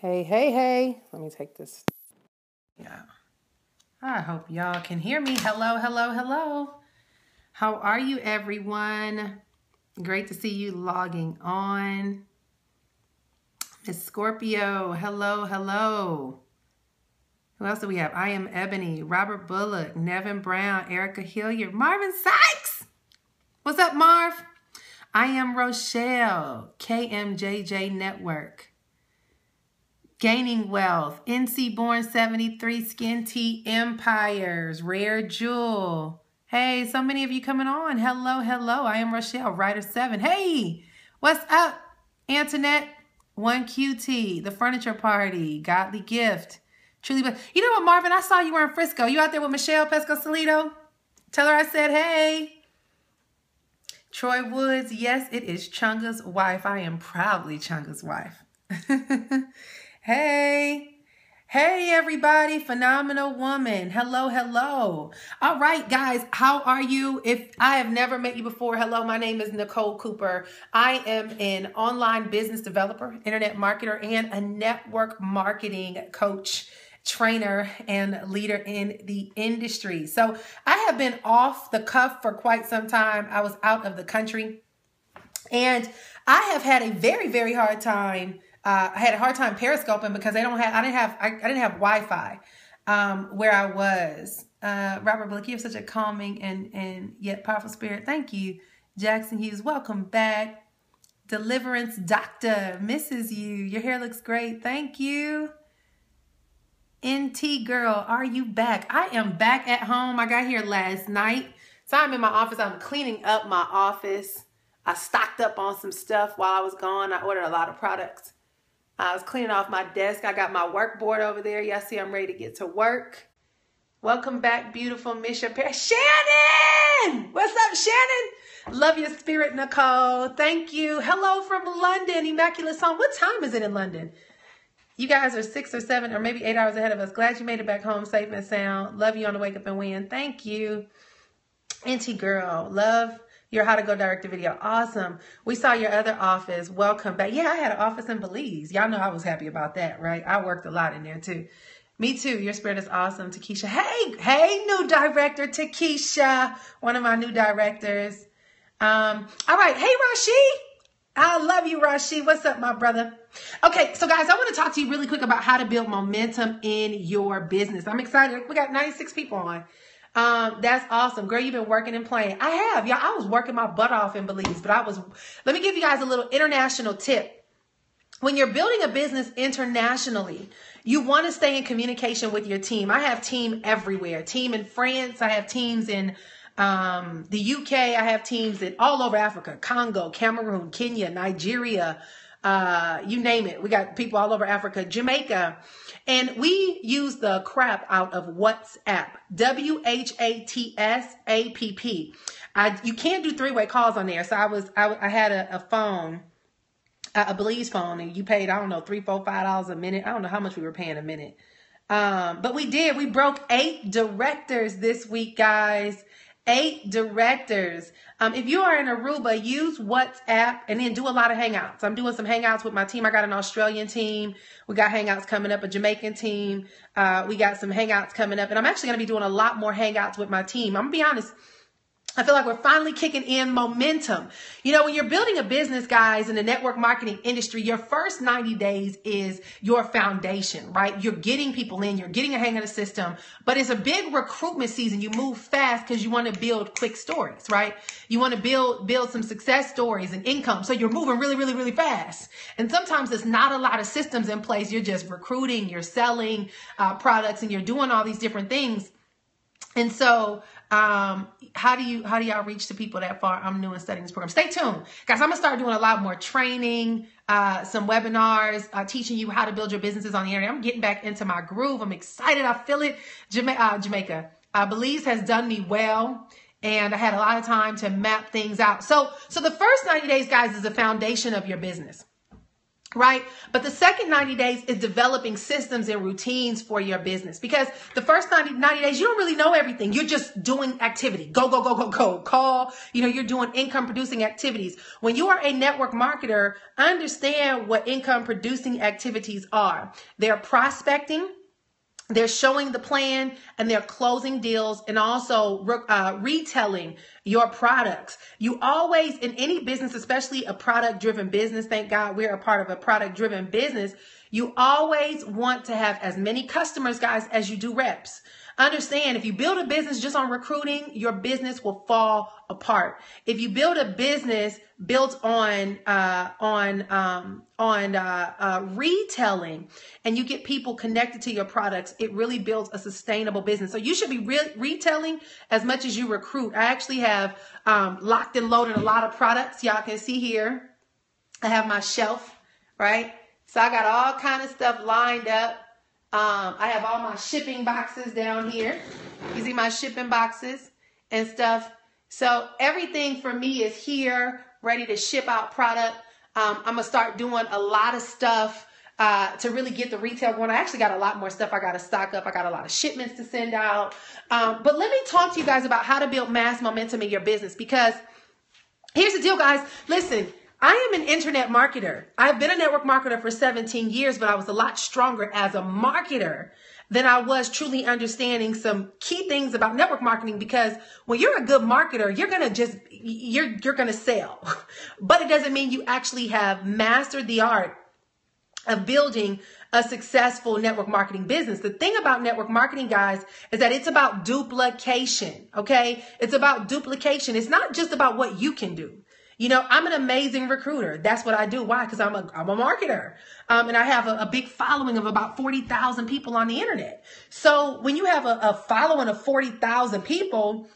Hey. Let me take this. Yeah. I hope y'all can hear me. Hello. How are you, everyone? Great to see you logging on. Miss Scorpio, hello. Who else do we have? I am Ebony, Robert Bullock, Nevin Brown, Erica Hilliard, Marvin Sykes. What's up, Marv? I am Rochelle, KMJJ Network. Gaining Wealth, NC Born 73, Skin Tea Empires, Rare Jewel. Hey, so many of you coming on. Hello. I am Rochelle, Writer 7. Hey, what's up? Antoinette, 1QT, The Furniture Party, Godly Gift. Truly, but you know what, Marvin? I saw you were in Frisco. You out there with Michelle Pesco-Solito? Tell her I said, hey. Troy Woods, yes, it is Chunga's wife. I am proudly Chunga's wife. Hey, everybody. Phenomenal woman. Hello. All right, guys, how are you? If I have never met you before, hello, my name is Nicole Cooper. I am an online business developer, internet marketer, and a network marketing coach, trainer, and leader in the industry. So I have been off the cuff for quite some time. I was out of the country, and I have had a very, very hard time. I had a hard time periscoping because I didn't have Wi-Fi where I was. Robert Blake, you have such a calming and yet powerful spirit. Thank you. Jackson Hughes, welcome back. Deliverance Doctor misses you. Your hair looks great. Thank you. NT Girl, are you back? I am back at home. I got here last night. So I'm in my office. I'm cleaning up my office. I stocked up on some stuff while I was gone. I ordered a lot of products. I was cleaning off my desk. I got my work board over there. Y'all see I'm ready to get to work. Welcome back, beautiful Misha Perry. Shannon! What's up, Shannon? Love your spirit, Nicole. Thank you. Hello from London, Immaculate Song. What time is it in London? You guys are 6 or 7 or maybe 8 hours ahead of us. Glad you made it back home safe and sound. Love you on the Wake Up and Win. Thank you. NT Girl, love your How to Go Director video. Awesome. We saw your other office. Welcome back. Yeah, I had an office in Belize. Y'all know I was happy about that, right? I worked a lot in there too. Me too. Your spirit is awesome. Takesha. Hey, new director, Takesha. One of my new directors. All right. Hey, Rashi. I love you, Rashi. What's up, my brother? Okay, so guys, I want to talk to you really quick about how to build momentum in your business. I'm excited. We got 96 people on. That's awesome. Girl, you've been working and playing. I have. Yeah, I was working my butt off in Belize, but let me give you guys a little international tip. When you're building a business internationally, you want to stay in communication with your team. I have team everywhere. Team in France. I have teams in the UK. I have teams in all over Africa, Congo, Cameroon, Kenya, Nigeria, you name it. We got people all over Africa, Jamaica. And we use the crap out of WhatsApp, WHATSAPP. You can't do three-way calls on there. So I had a phone, a Belize phone, and you paid, I don't know, $3, $4, $5 a minute. I don't know how much we were paying a minute. But we did. We broke 8 directors this week, guys. 8 directors. If you are in Aruba, use WhatsApp and then do a lot of hangouts. I'm doing some hangouts with my team. I got an Australian team. We got hangouts coming up, a Jamaican team. We got some hangouts coming up, and I'm actually going to be doing a lot more hangouts with my team. I'm going to be honest. I feel like we're finally kicking in momentum. You know, when you're building a business, guys, in the network marketing industry, your first 90 days is your foundation, right? You're getting people in, you're getting a hang of the system, but it's a big recruitment season. You move fast because you want to build quick stories, right? You want to build some success stories and income. So you're moving really fast. And sometimes there's not a lot of systems in place. You're just recruiting, you're selling products, and you're doing all these different things. And so, how do y'all reach the people that far? I'm new in studying this program. Stay tuned, guys. I'm gonna start doing a lot more training, some webinars, teaching you how to build your businesses on the internet. I'm getting back into my groove. I'm excited. I feel it. Jamaica, Belize has done me well, and I had a lot of time to map things out. So the first 90 days, guys, is the foundation of your business. right? But the second 90 days is developing systems and routines for your business, because the first 90 days, you don't really know everything. You're just doing activity. Go, go, go, go, go. Call, you're doing income producing activities. When you are a network marketer, understand what income producing activities are. They're prospecting, they're showing the plan, and they're closing deals, and also retailing your products. You always, in any business, especially a product-driven business, thank God we're a part of a product-driven business, you always want to have as many customers, guys, as you do reps. Understand, if you build a business just on recruiting, your business will fall apart. If you build a business built on retailing, and you get people connected to your products, it really builds a sustainable business. So you should be retailing as much as you recruit. I actually have locked and loaded a lot of products. Y'all can see here, I have my shelf, right? So I got all kind of stuff lined up. I have all my shipping boxes down here. You see my shipping boxes and stuff. So everything for me is here, ready to ship out product. I'm going to start doing a lot of stuff to really get the retail going. I actually got a lot more stuff I got to stock up. I got a lot of shipments to send out. But let me talk to you guys about how to build mass momentum in your business, because here's the deal, guys. Listen, I am an internet marketer. I've been a network marketer for 17 years, but I was a lot stronger as a marketer than I was truly understanding some key things about network marketing, because when you're a good marketer, you're going to sell, but it doesn't mean you actually have mastered the art of building a successful network marketing business. The thing about network marketing, guys, is that it's about duplication. Okay. It's about duplication. It's not just about what you can do. I'm an amazing recruiter. That's what I do. Why? Because I'm a marketer. And I have a big following of about 40,000 people on the internet. So when you have a following of 40,000 people,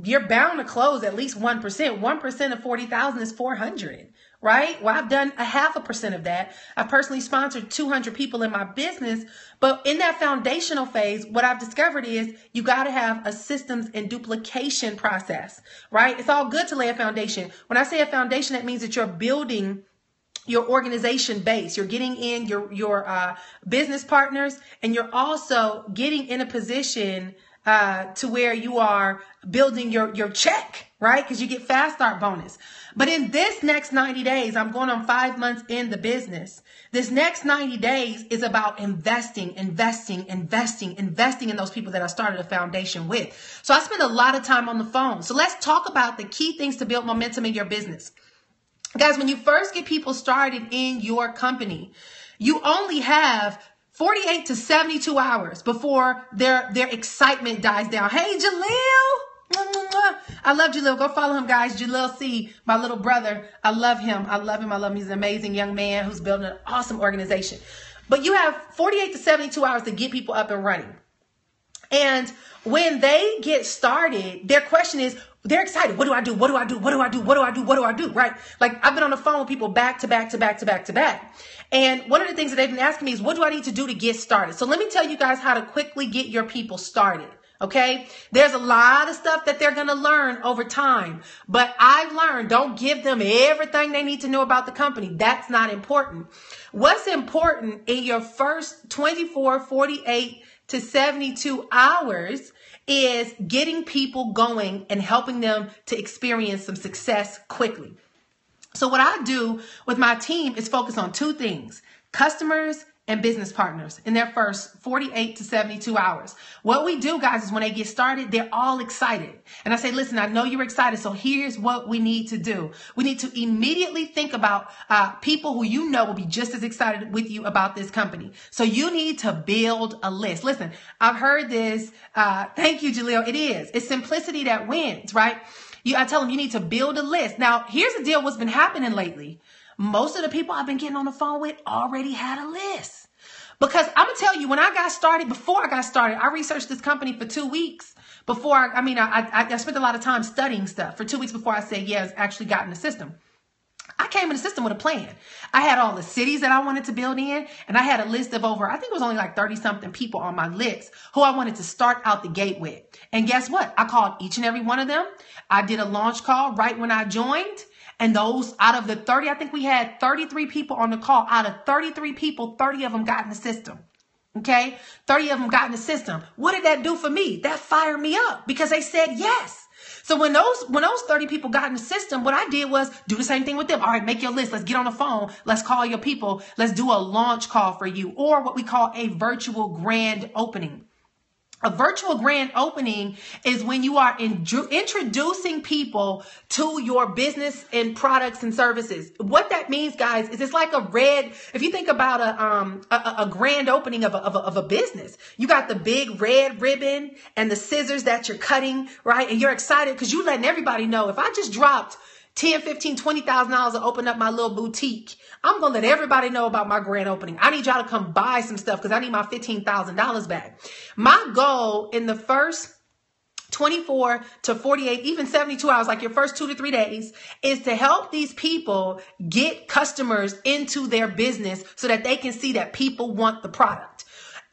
you're bound to close at least 1%. 1% of 40,000 is 400, right? Well, I've done 0.5% of that. I personally sponsored 200 people in my business. But in that foundational phase, what I've discovered is you got to have a systems and duplication process, right? It's all good to lay a foundation. When I say a foundation, that means that you're building your organization base. You're getting in your business partners, and you're also getting in a position to where you are building your check, right? Because you get fast start bonus. But in this next 90 days, I'm going on 5 months in the business. This next 90 days is about investing in those people that I started a foundation with. So I spend a lot of time on the phone. So let's talk about the key things to build momentum in your business. Guys, when you first get people started in your company, you only have 48 to 72 hours before their excitement dies down. Hey, Jaleel. I love Jaleel. Go follow him, guys. Jaleel C., my little brother. I love him. He's an amazing young man who's building an awesome organization. But you have 48 to 72 hours to get people up and running. And when they get started, their question is, they're excited. What do I do? What do I do? What do I do? What do I do? What do I do? Right? Like, I've been on the phone with people back to back. And one of the things that they've been asking me is, what do I need to do to get started? So let me tell you guys how to quickly get your people started. Okay. There's a lot of stuff that they're going to learn over time, but I've learned, don't give them everything they need to know about the company. That's not important. What's important in your first 24, 48 to 72 hours is getting people going and helping them to experience some success quickly. So what I do with my team is focus on two things: customers and business partners in their first 48 to 72 hours. What we do, guys, is when they get started, they're all excited. And I say, listen, I know you're excited, so here's what we need to do. We need to immediately think about people who you know will be just as excited with you about this company. So you need to build a list. Listen, I've heard this. Thank you, Jaleel. It is. It's simplicity that wins, right? I tell them you need to build a list. Now, here's the deal. What's been happening lately? Most of the people I've been getting on the phone with already had a list. Because I'm going to tell you, when I got started, before I got started, I researched this company for 2 weeks before I spent a lot of time studying stuff for 2 weeks before I said, yeah, it's actually got in the system. I came in the system with a plan. I had all the cities that I wanted to build in, and I had a list of over, I think it was only like 30 something people on my list who I wanted to start out the gate with. And guess what? I called each and every one of them. I did a launch call right when I joined. And those out of the 30, I think we had 33 people on the call. Out of 33 people, 30 of them got in the system. Okay. 30 of them got in the system. What did that do for me? That fired me up because they said yes. So when those 30 people got in the system, what I did was do the same thing with them. All right, make your list. Let's get on the phone. Let's call your people. Let's do a launch call for you, or what we call a virtual grand opening. A virtual grand opening is when you are introducing people to your business and products and services. What that means, guys, is it's like if you think about a grand opening of a business, you got the big red ribbon and the scissors that you're cutting, right? And you're excited because you're letting everybody know, if I just dropped $10, $15, $20,000 to open up my little boutique, I'm going to let everybody know about my grand opening. I need y'all to come buy some stuff because I need my $15,000 back. My goal in the first 24 to 48, even 72 hours, like your first 2 to 3 days, is to help these people get customers into their business so that they can see that people want the product.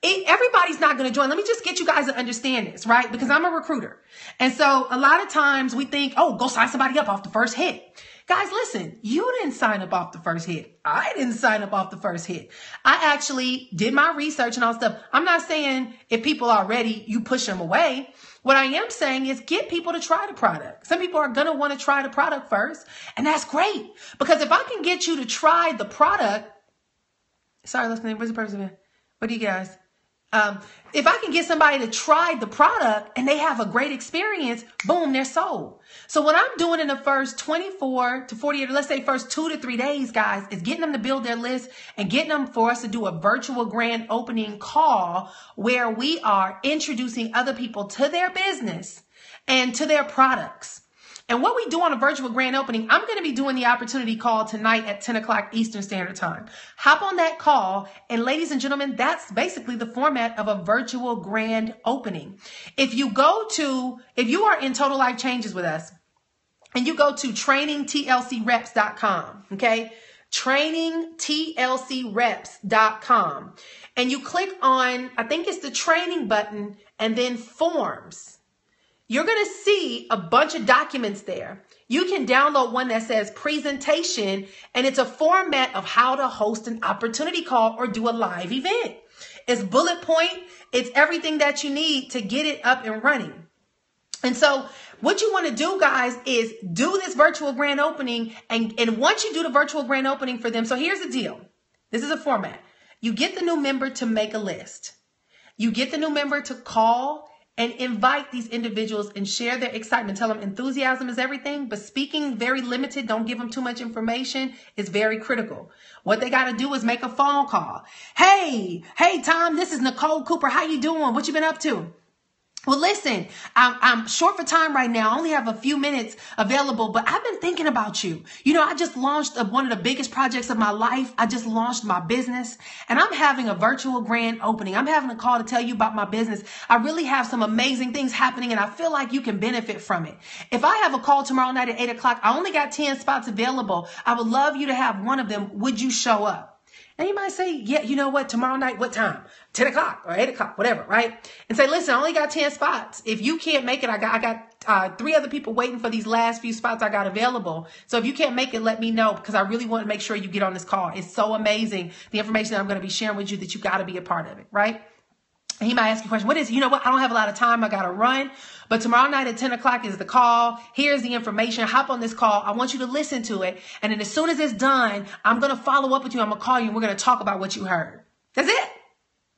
Everybody's not going to join. Let me just get you guys to understand this, right? Because I'm a recruiter. And so a lot of times we think, oh, go sign somebody up off the first hit. Guys, listen, you didn't sign up off the first hit. I didn't sign up off the first hit. I actually did my research and all stuff. I'm not saying if people are ready, you push them away. What I am saying is get people to try the product. Some people are going to want to try the product first, and that's great. Because if I can get you to try the product, sorry, listening, what's the purpose of it? What do you guys? If I can get somebody to try the product and they have a great experience, boom, they're sold. So what I'm doing in the first 24 to 48, let's say first 2 to 3 days, guys, is getting them to build their list and getting them for us to do a virtual grand opening call where we are introducing other people to their business and to their products. And what we do on a virtual grand opening, I'm going to be doing the opportunity call tonight at 10 o'clock Eastern Standard Time. Hop on that call. And ladies and gentlemen, that's basically the format of a virtual grand opening. If you are in Total Life Changes with us and you go to trainingtlcreps.com, okay? trainingtlcreps.com, and you click on, I think it's the training button and then forms. You're going to see a bunch of documents there. You can download one that says presentation, and it's a format of how to host an opportunity call or do a live event. It's bullet point. It's everything that you need to get it up and running. And so what you want to do, guys, is do this virtual grand opening. And once you do the virtual grand opening for them, so here's the deal. This is a format. You get the new member to make a list. You get the new member to call and invite these individuals and share their excitement. Tell them enthusiasm is everything, but speaking very limited, don't give them too much information, is very critical. What they got to do is make a phone call. Hey, Tom, this is Nicole Cooper. How you doing? What you been up to? Well, listen, I'm short for time right now. I only have a few minutes available, but I've been thinking about you. You know, I just launched one of the biggest projects of my life. I just launched my business, and I'm having a virtual grand opening. I'm having a call to tell you about my business. I really have some amazing things happening, and I feel like you can benefit from it. If I have a call tomorrow night at 8 o'clock, I only got 10 spots available. I would love you to have one of them. Would you show up? And you might say, yeah, you know what, tomorrow night, what time? 10 o'clock or 8 o'clock, whatever, right? And say, listen, I only got 10 spots. If you can't make it, I got 3 other people waiting for these last few spots I got available. So if you can't make it, let me know, because I really want to make sure you get on this call. It's so amazing, the information that I'm going to be sharing with you, that you got to be a part of it, right? And he might ask you a question. What is, you know what? I don't have a lot of time. I got to run. But tomorrow night at 10 o'clock is the call. Here's the information. Hop on this call. I want you to listen to it. And then as soon as it's done, I'm going to follow up with you. I'm going to call you and we're going to talk about what you heard. That's it.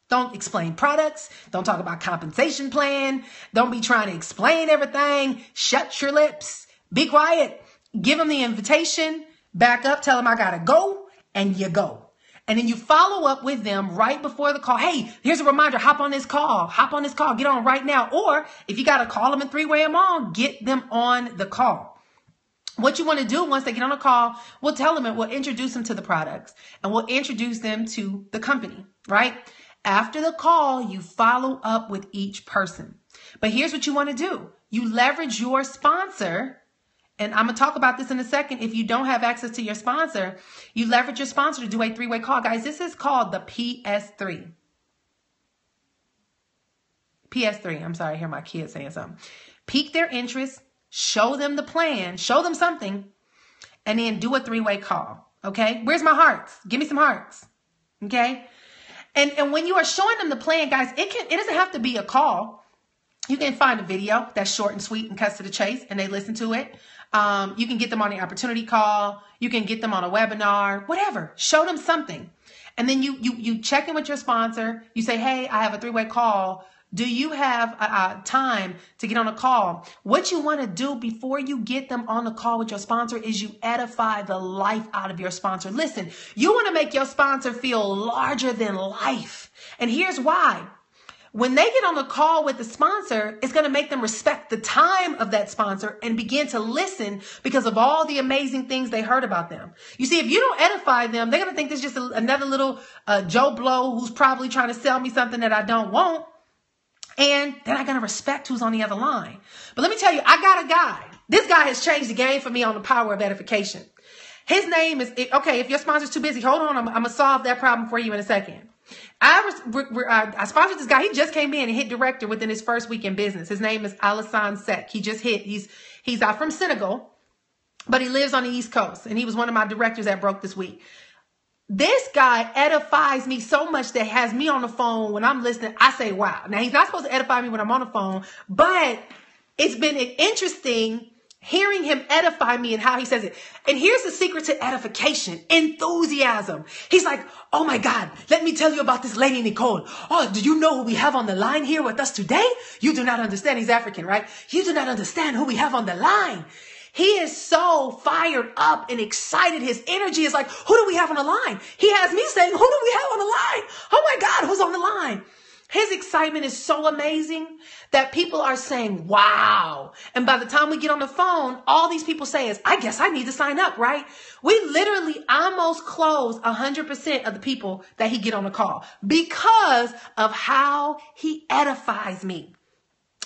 Don't explain products. Don't talk about compensation plan. Don't be trying to explain everything. Shut your lips. Be quiet. Give them the invitation. Back up. Tell them I got to go. And you go. And then you follow up with them right before the call. Hey, here's a reminder. Hop on this call. Hop on this call. Get on right now. Or if you got to call them and 3-way them on, get them on the call. What you want to do once they get on a call, we'll tell them and we'll introduce them to the products and we'll introduce them to the company, right? After the call, you follow up with each person. But here's what you want to do. You leverage your sponsor. And I'm going to talk about this in a second. If you don't have access to your sponsor, you leverage your sponsor to do a 3-way call. Guys, this is called the PS3. PS3. I'm sorry, I hear my kids saying something. Pique their interest, show them the plan, show them something, and then do a 3-way call. Okay. Where's my hearts? Give me some hearts. Okay. And when you are showing them the plan, guys, it doesn't have to be a call. You can find a video that's short and sweet and cuts to the chase and they listen to it. You can get them on the opportunity call. You can get them on a webinar, whatever. Show them something. And then you check in with your sponsor. You say, hey, I have a 3-way call. Do you have time to get on a call? What you want to do before you get them on the call with your sponsor is you edify the life out of your sponsor. Listen, you want to make your sponsor feel larger than life. And here's why. When they get on the call with the sponsor, it's going to make them respect the time of that sponsor and begin to listen because of all the amazing things they heard about them. You see, if you don't edify them, they're going to think this is just another little Joe Blow who's probably trying to sell me something that I don't want. And they're not going to respect who's on the other line. But let me tell you, I got a guy. This guy has changed the game for me on the power of edification. His name is, okay, if your sponsor's too busy, hold on. I'm going to solve that problem for you in a second. I sponsored this guy. He just came in and hit director within his first week in business. His name is Alassane Sek. He just hit. He's from Senegal, but he lives on the East Coast. And he was one of my directors that broke this week. This guy edifies me so much that has me on the phone when I'm listening. I say, wow. Now, he's not supposed to edify me when I'm on the phone, but it's been interesting hearing him edify me and how he says it. And here's the secret to edification: enthusiasm. He's like, oh my God, let me tell you about this lady, Nicole. Oh, do you know who we have on the line here with us today? You do not understand. He's African, right? You do not understand who we have on the line. He is so fired up and excited. His energy is like, who do we have on the line? He has me saying, who do we have on the line? Oh my God, who's on the line? His excitement is so amazing that people are saying, wow. And by the time we get on the phone, all these people say is, I guess I need to sign up, right? We literally almost close 100% of the people that he get on the call because of how he edifies me.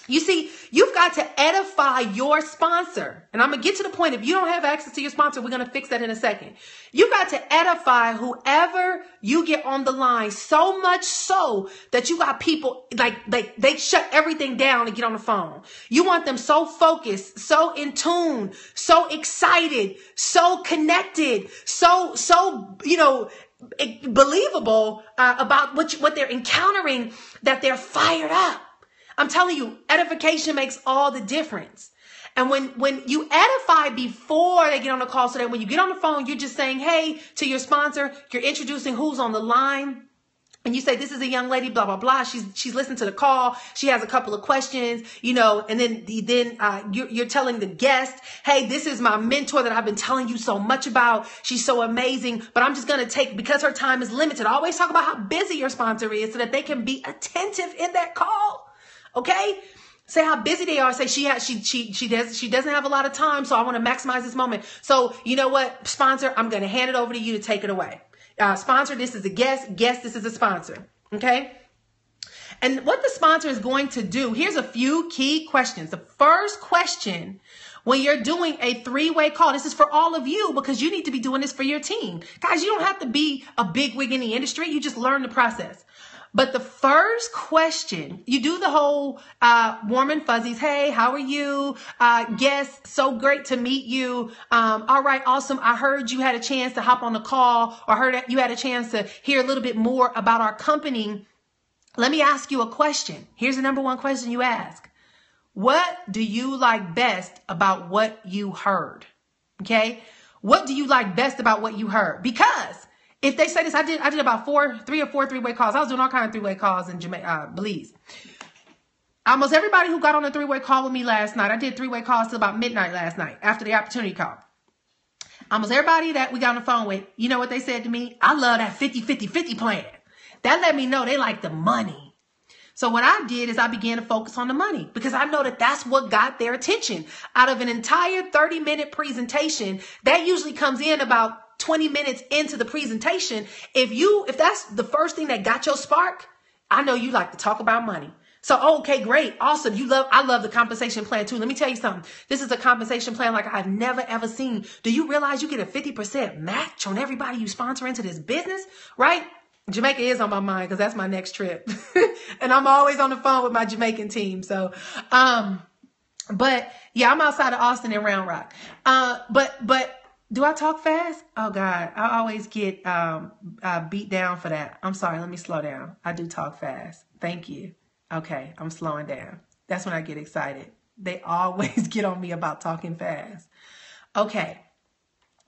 You see, you've got to edify your sponsor. And I'm going to get to the point. If you don't have access to your sponsor, we're going to fix that in a second. You've got to edify whoever you get on the line, so much so that you got people like they shut everything down and get on the phone. You want them so focused, so in tune, so excited, so connected, so believable about what they're encountering, that they're fired up. I'm telling you, edification makes all the difference. And when you edify before they get on the call, so that when you get on the phone, you're just saying, hey, to your sponsor, you're introducing who's on the line. And you say, this is a young lady, blah, blah, blah. She's listened to the call. She has a couple of questions, and then you're telling the guest, hey, this is my mentor that I've been telling you so much about. She's so amazing, but I'm just going to because her time is limited. Always talk about how busy your sponsor is so that they can be attentive in that call. Okay. Say how busy they are. Say she doesn't have a lot of time. So I want to maximize this moment. So you know what, sponsor, I'm going to hand it over to you to take it away. Sponsor, this is a guest. Guest, this is a sponsor. Okay. And what the sponsor is going to do, here's a few key questions. The first question, when you're doing a 3-way call, this is for all of you because you need to be doing this for your team. Guys, you don't have to be a big wig in the industry. You just learn the process. But the first question, you do the whole warm and fuzzies. Hey, how are you? Yes, so great to meet you. All right, awesome. I heard you had a chance to hop on the call, or heard that you had a chance to hear a little bit more about our company. Let me ask you a question. Here's the number one question you ask. What do you like best about what you heard? Okay. What do you like best about what you heard? Because if they say this, I did about 3 or 4 3-way calls. I was doing all kinds of 3-way calls in Belize. Almost everybody who got on a 3-way call with me last night, I did 3-way calls till about midnight last night after the opportunity call. Almost everybody that we got on the phone with, you know what they said to me? I love that 50-50-50 plan. That let me know they like the money. So what I did is I began to focus on the money because I know that that's what got their attention. Out of an entire 30-minute presentation, that usually comes in about 20 minutes into the presentation. If that's the first thing that got your spark, I know you like to talk about money. So, okay, great. Awesome. I love the compensation plan too. Let me tell you something. This is a compensation plan like I've never ever seen. Do you realize you get a 50% match on everybody you sponsor into this business, right? Jamaica is on my mind because that's my next trip. And I'm always on the phone with my Jamaican team. So, but yeah, I'm outside of Austin and Round Rock. But Do I talk fast? Oh God, I always get beat down for that. I'm sorry, let me slow down. I do talk fast. Thank you. Okay, I'm slowing down. That's when I get excited. They always get on me about talking fast. Okay,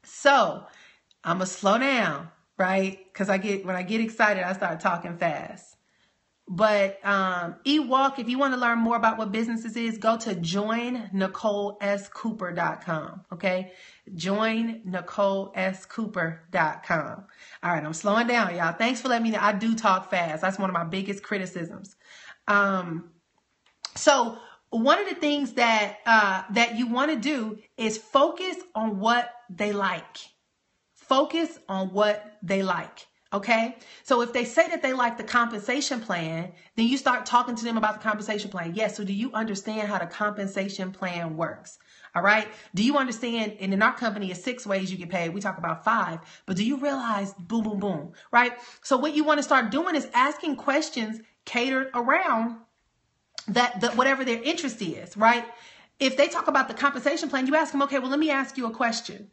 so I'm gonna slow down, right? Because when I get excited, I start talking fast. But eWalk, if you want to learn more about what businesses is, go to joinnicolescooper.com. Okay, joinnicolescooper.com. All right, I'm slowing down, y'all. Thanks for letting me know. I do talk fast. That's one of my biggest criticisms. So one of the things that you want to do is focus on what they like. Focus on what they like. Okay. So if they say that they like the compensation plan, then you start talking to them about the compensation plan. Yes. So do you understand how the compensation plan works? All right. Do you understand? And in our company, it's 6 ways you get paid. We talk about 5, but do you realize boom, boom, boom, right? So what you want to start doing is asking questions catered around whatever their interest is, right? If they talk about the compensation plan, you ask them, okay, well, let me ask you a question.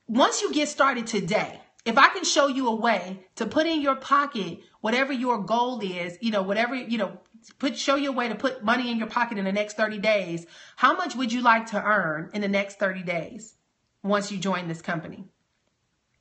Once you get started today, if I can show you a way to put in your pocket whatever your goal is, show you a way to put money in your pocket in the next 30 days, how much would you like to earn in the next 30 days once you join this company?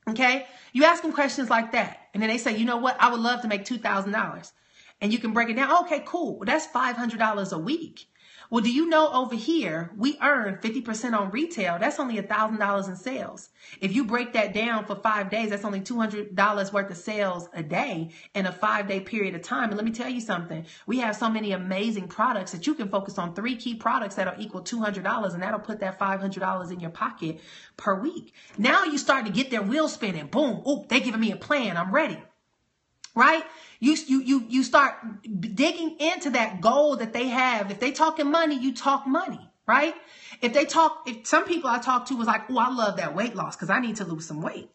Okay? You ask them questions like that. And then they say, you know what? I would love to make $2,000. And you can break it down. Okay, cool. Well, that's $500 a week. Well, do you know over here, we earn 50% on retail. That's only $1,000 in sales. If you break that down for 5 days, that's only $200 worth of sales a day in a 5-day period of time. And let me tell you something. We have so many amazing products that you can focus on 3 key products that'll equal $200, and that'll put that $500 in your pocket per week. Now you start to get their wheels spinning. Boom. Oop, they're giving me a plan. I'm ready. Right? You start digging into that goal that they have. If they talking money, you talk money, right? If some people I talk to was like, oh, I love that weight loss because I need to lose some weight.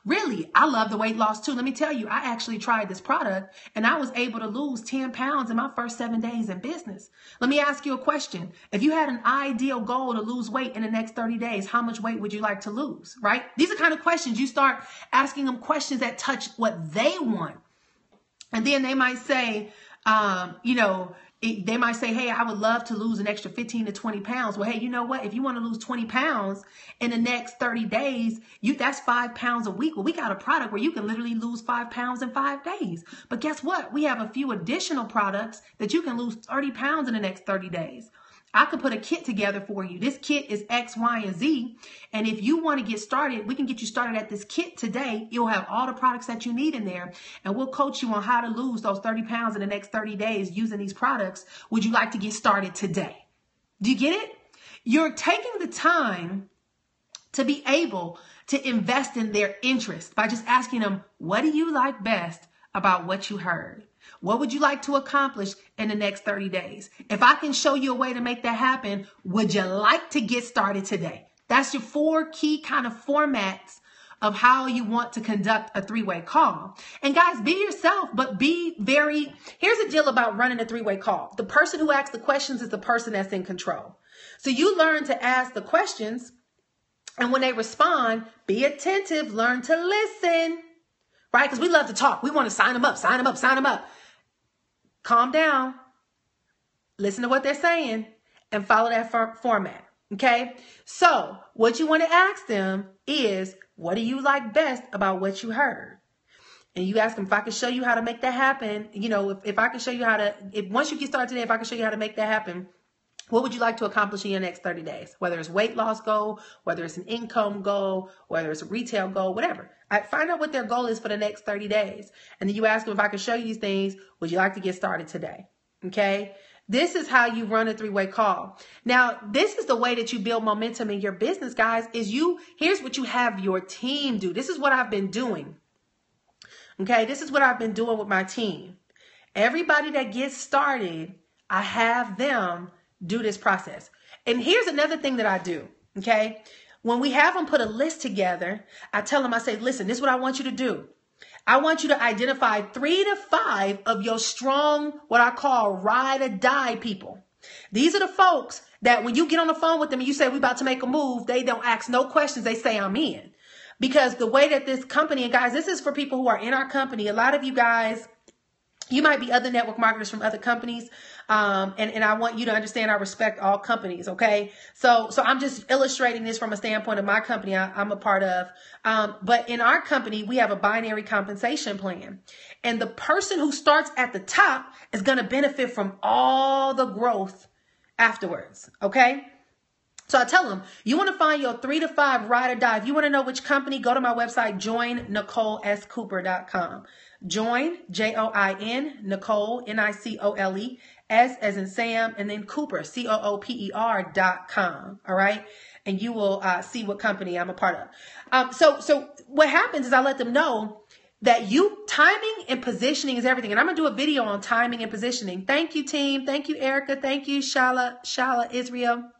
Really, I love the weight loss too. Let me tell you, I actually tried this product and I was able to lose 10 pounds in my first 7 days in business. Let me ask you a question. If you had an ideal goal to lose weight in the next 30 days, how much weight would you like to lose, right? These are kind of questions. You start asking them questions that touch what they want. And then they might say, they might say, hey, I would love to lose an extra 15 to 20 pounds. Well, hey, you know what? If you want to lose 20 pounds in the next 30 days, that's 5 pounds a week. Well, we got a product where you can literally lose 5 pounds in 5 days. But guess what? We have a few additional products that you can lose 30 pounds in the next 30 days. I could put a kit together for you. This kit is X, Y, and Z. And if you want to get started, we can get you started at this kit today. You'll have all the products that you need in there. And we'll coach you on how to lose those 30 pounds in the next 30 days using these products. Would you like to get started today? Do you get it? You're taking the time to be able to invest in their interest by just asking them, what do you like best about what you heard? What would you like to accomplish in the next 30 days? If I can show you a way to make that happen, would you like to get started today? That's your 4 key kind of formats of how you want to conduct a 3-way call. And guys, be yourself, but here's the deal about running a 3-way call. The person who asks the questions is the person that's in control. So you learn to ask the questions, and when they respond, be attentive, learn to listen, right? Because we love to talk. We want to sign them up, sign them up, sign them up. Calm down, listen to what they're saying, and follow that format, okay? So what you want to ask them is, what do you like best about what you heard? And you ask them, if I can show you how to make that happen, if I can show you once you get started today, if I can show you how to make that happen, what would you like to accomplish in your next 30 days? Whether it's weight loss goal, whether it's an income goal, whether it's a retail goal, whatever. Find out what their goal is for the next 30 days. And then you ask them, if I can show you these things, would you like to get started today? Okay. This is how you run a 3-way call. Now, this is the way that you build momentum in your business, guys, here's what you have your team do. This is what I've been doing. Okay. This is what I've been doing with my team. Everybody that gets started, I have them do this process. And here's another thing that I do, okay? When we have them put a list together, I tell them, I say, listen, this is what I want you to do. I want you to identify 3 to 5 of your strong, what I call ride or die people. These are the folks that when you get on the phone with them and you say, we about to make a move, they don't ask no questions. They say, I'm in. Because the way that this company, and guys, this is for people who are in our company. A lot of you guys, you might be other network marketers from other companies. And I want you to understand I respect all companies. Okay. So I'm just illustrating this from a standpoint of my company I'm a part of. But in our company, we have a binary compensation plan, and the person who starts at the top is going to benefit from all the growth afterwards. Okay. So I tell them, you want to find your 3 to 5 ride or die. If you want to know which company, go to my website, joinNicoleSCooper.com. Join, Join, Nicole, Nicole, S as in Sam, and then Cooper, COOPER.com. All right. And you will see what company I'm a part of. So what happens is I let them know that timing and positioning is everything. And I'm going to do a video on timing and positioning. Thank you, team. Thank you, Erica. Thank you, Shala, Israel.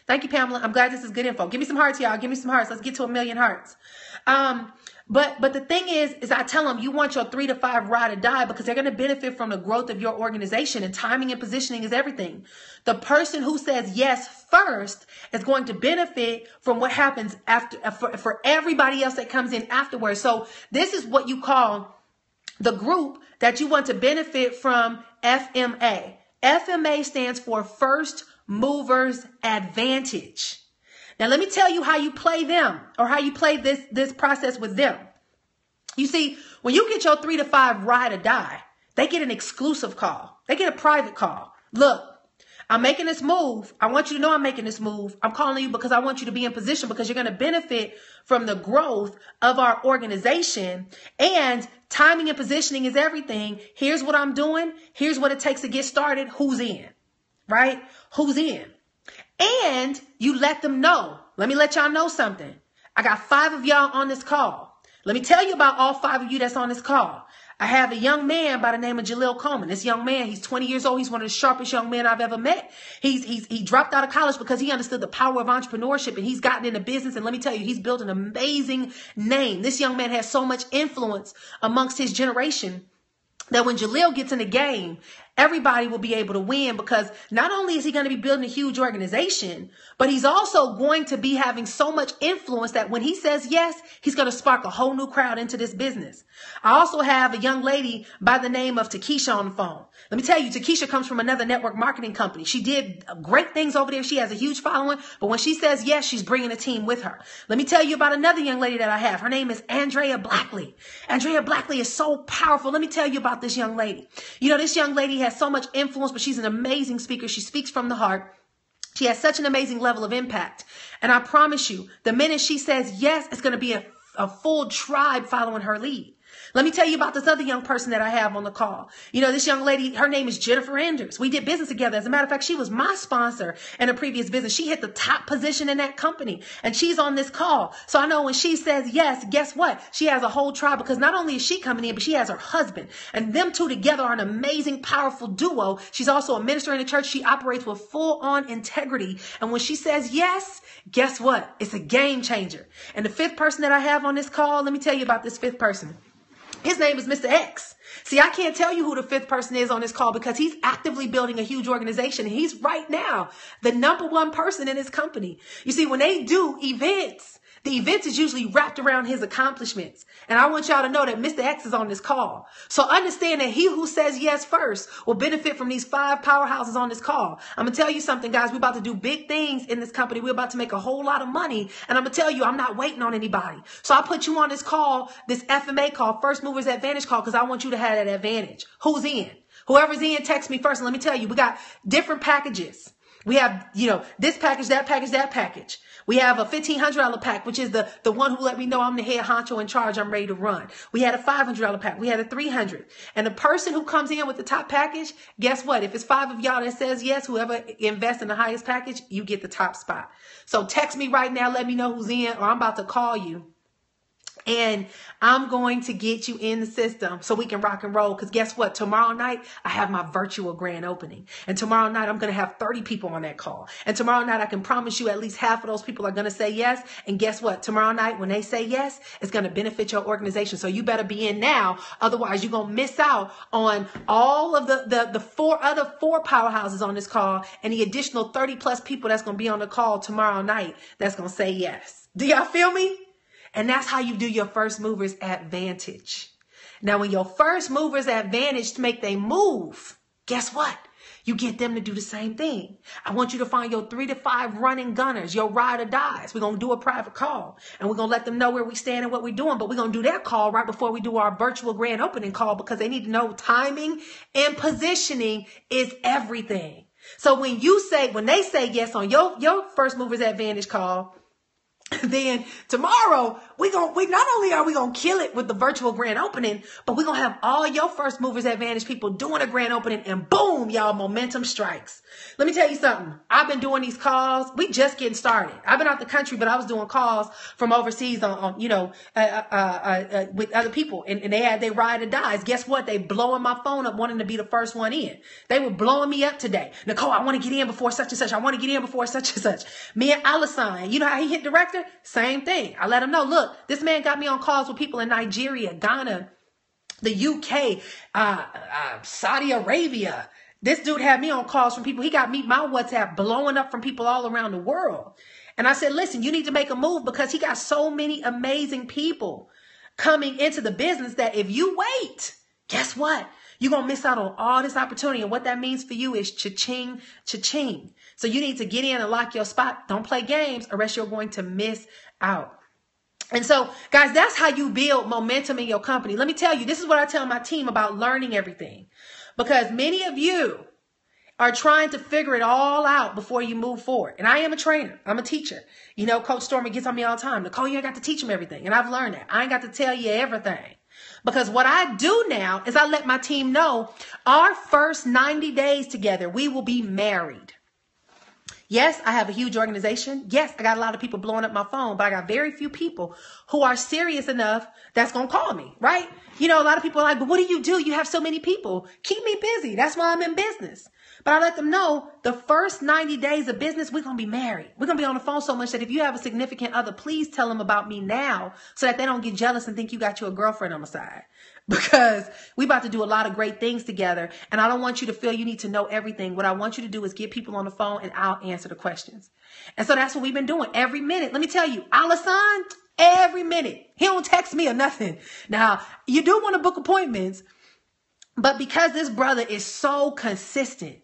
Thank you, Pamela. I'm glad this is good info. Give me some hearts, y'all. Give me some hearts. Let's get to 1 million hearts. But the thing is I tell them you want your 3 to 5 ride or die because they're going to benefit from the growth of your organization, and timing and positioning is everything. The person who says yes first is going to benefit from what happens after for everybody else that comes in afterwards. So this is what you call the group that you want to benefit from. FMA. FMA stands for First Movers Advantage. Now, let me tell you how you play them, or how you play this process with them. You see, when you get your 3 to 5 ride or die, they get an exclusive call. They get a private call. Look, I'm making this move. I want you to know I'm making this move. I'm calling you because I want you to be in position, because you're going to benefit from the growth of our organization, and timing and positioning is everything. Here's what I'm doing. Here's what it takes to get started. Who's in? Right? Who's in? And you let them know. Let me let y'all know something. I got 5 of y'all on this call. Let me tell you about all 5 of you that's on this call. I have a young man by the name of Jaleel Coleman. This young man, he's 20 years old. He's one of the sharpest young men I've ever met. He dropped out of college because he understood the power of entrepreneurship, and he's gotten into business. And let me tell you, he's built an amazing name. This young man has so much influence amongst his generation that when Jaleel gets in the game, everybody will be able to win, because not only is he going to be building a huge organization, but he's also going to be having so much influence that when he says yes, he's going to spark a whole new crowd into this business. I also have a young lady by the name of Takesha on the phone. Let me tell you, Takesha comes from another network marketing company. She did great things over there. She has a huge following, but when she says yes, she's bringing a team with her. Let me tell you about another young lady that I have. Her name is Andrea Blackley. Andrea Blackley is so powerful. Let me tell you about this young lady. You know, this young lady has so much influence, but she's an amazing speaker. She speaks from the heart. She has such an amazing level of impact. And I promise you, the minute she says yes, it's going to be a full tribe following her lead. Let me tell you about this other young person that I have on the call. You know, this young lady, her name is Jennifer Enders. We did business together. As a matter of fact, she was my sponsor in a previous business. She hit the top position in that company, and she's on this call. So I know when she says yes, guess what? She has a whole tribe, because not only is she coming in, but she has her husband, and them two together are an amazing, powerful duo. She's also a minister in the church. She operates with full-on integrity. And when she says yes, guess what? It's a game changer. And the 5th person that I have on this call, let me tell you about this 5th person. His name is Mr. X. See, I can't tell you who the 5th person is on this call, because he's actively building a huge organization. He's right now the #1 person in his company. You see, when they do events, the events is usually wrapped around his accomplishments. And I want y'all to know that Mr. X is on this call. So understand that he who says yes first will benefit from these 5 powerhouses on this call. I'm going to tell you something, guys. We're about to do big things in this company. We're about to make a whole lot of money. And I'm going to tell you, I'm not waiting on anybody. So I put you on this call, this FMA call, First Movers Advantage call, because I want you to have that advantage. Who's in? Whoever's in, text me first. And let me tell you, we got different packages. We have, you know, this package, that package, that package. We have a $1,500 pack, which is the one who let me know I'm the head honcho in charge. I'm ready to run. We had a $500 pack. We had a $300. And the person who comes in with the top package, guess what? If it's 5 of y'all that says yes, whoever invests in the highest package, you get the top spot. So text me right now. Let me know who's in, or I'm about to call you. And I'm going to get you in the system so we can rock and roll. Because guess what? Tomorrow night, I have my virtual grand opening. And tomorrow night, I'm going to have 30 people on that call. And tomorrow night, I can promise you at least half of those people are going to say yes. And guess what? Tomorrow night, when they say yes, it's going to benefit your organization. So you better be in now. Otherwise, you're going to miss out on all of the four powerhouses on this call and the additional 30 plus people that's going to be on the call tomorrow night that's going to say yes. Do y'all feel me? And that's how you do your first movers advantage. Now, when your first movers advantage make they move, guess what? You get them to do the same thing. I want you to find your 3 to 5 running gunners, your ride or dies. We're going to do a private call and we're going to let them know where we stand and what we're doing. But we're going to do that call right before we do our virtual grand opening call because they need to know timing and positioning is everything. So when they say yes on your first movers advantage call, then tomorrow we not only are we gonna kill it with the virtual grand opening, but we're gonna have all your first movers advantage people doing a grand opening, and boom, y'all, momentum strikes. Let me tell you something. I've been doing these calls. We just getting started. I've been out the country, but I was doing calls from overseas with other people, and they had their ride or dies. Guess what? They blowing my phone up, wanting to be the first one in. They were blowing me up today. Nicole, I want to get in before such and such. I want to get in before such and such. Me and Alassane, you know how he hit director? Same thing. I let him know, look, this man got me on calls with people in Nigeria, Ghana, the UK, Saudi Arabia. This dude had me on calls from people. He got my WhatsApp blowing up from people all around the world. And I said, listen, you need to make a move because he got so many amazing people coming into the business that if you wait, guess what? You're going to miss out on all this opportunity. And what that means for you is cha-ching, cha-ching. So you need to get in and lock your spot. Don't play games or else you're going to miss out. And so, guys, that's how you build momentum in your company. Let me tell you, this is what I tell my team about learning everything. Because many of you are trying to figure it all out before you move forward. And I am a trainer. I'm a teacher. You know, Coach Stormy gets on me all the time. Nicole, you ain't got to teach them everything. And I've learned that. I ain't got to tell you everything. Because what I do now is I let my team know our first 90 days together, we will be married. Yes, I have a huge organization. Yes, I got a lot of people blowing up my phone, but I got very few people who are serious enough that's going to call me, right? You know, a lot of people are like, but what do? You have so many people. Keep me busy. That's why I'm in business. But I let them know the first 90 days of business, we're going to be married. We're going to be on the phone so much that if you have a significant other, please tell them about me now so that they don't get jealous and think you got you a girlfriend on the side. Because we about to do a lot of great things together. And I don't want you to feel you need to know everything. What I want you to do is get people on the phone and I'll answer the questions. And so that's what we've been doing every minute. Let me tell you, Alassane, every minute. He don't text me or nothing. Now, you do want to book appointments, but because this brother is so consistent,